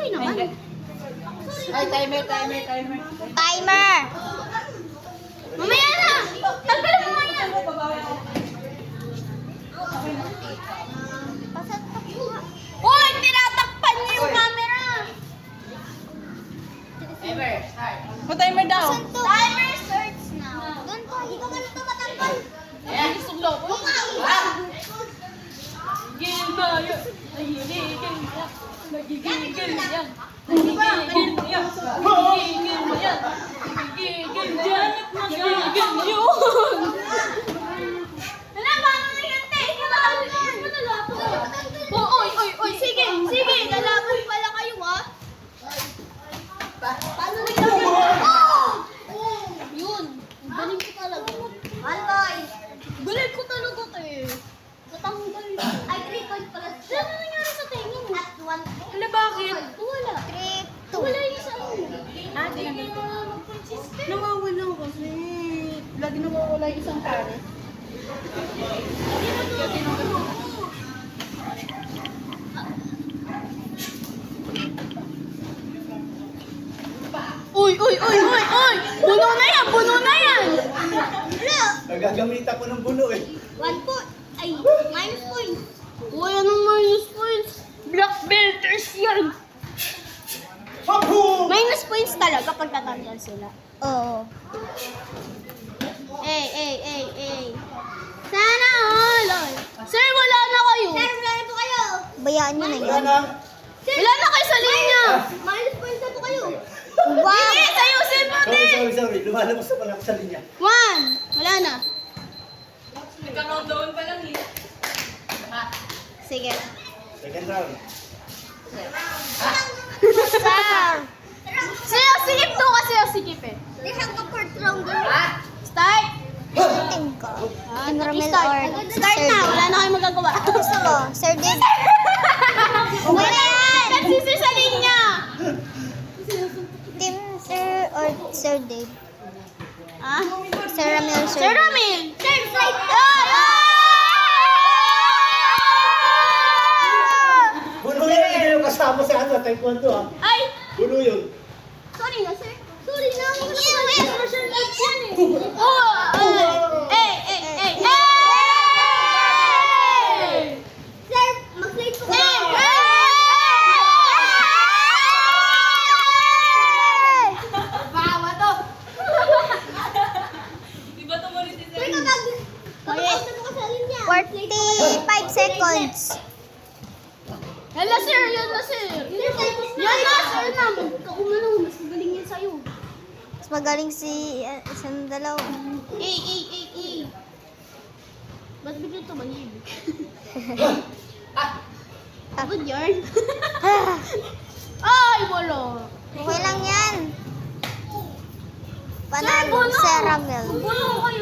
Sorry naman. Ay, timer. Timer! Mamaya na! Tanggalin mo nga yan! Hoy! Tinatakpan niyo yung camera! Timer, start. Timer daw. Timer starts now. Doon pa, hindi ka ganito matanggal. Ayan, isang lobo. Wala, paano na yan, te? Oy, sige, lalaban pala kayo, ha? Paano na yan? Yun, galing ko talaga. Alay! Galing ko talaga, te. Natanggal. Ay, 3 points pala. Ano nangyari sa tingin mo? At 1 point. Wala, bakit? Wala. 3, 2. Wala yung sa ano. Nawawala kasi. Lagi nawawala yung isang pares. Uy! Buno na yan! Wala! Nagagamit ako ng bulo eh. 1 point. Ay, minus points. Uy, anong minus points? Black belters yan. Papu! Minus points talaga pag tatanggal sila. Oo. Sana all. Sir, wala na kayo. Sir, wala na po kayo. Bayaan nyo na Wala na. Wala na kayo sa linya. Minus points na po kayo. Wow. Hindi, sayusin mo din. Sorry. Lumalabas na pala ako sa linya. 1. Wala na. Nagka-countdown pa lang eh. Sige. Second round. Sir. Sikip to kasi sikip eh. They have the fourth round. Start. Tingin ko. Enrollment or Start na. Wala na kayong magagawa. Gusto ko, Sir Dave. Okay na yan. Nagsisi sa linya. Team Sir or Sir Dave? Ah? Sir Ramil, Sir Sir Dave. Ramil. Sir Flight. Bulo yan. Hindi yung kasama sa ano. Taekwondo ah. Ay! Bulo yun. Sorry na, sir. Sorry na. Martial arts yan eh. Oh! Sir, mag-play po kayo. Bawa to. Iba to mo rin si Sir, kapag kapag mo ka sa linya. 45 seconds. Hala, sir. Yan na, sir. Yan na, sir na. Magkaumano. Mas magaling yan sa'yo. Mas magaling si isang dalawa. Ba't bigla ito mahibig? Good yarn. Ay, wala. Okay lang yan. Sir, Panalo, bono. Sir Ramil. Bono kayo.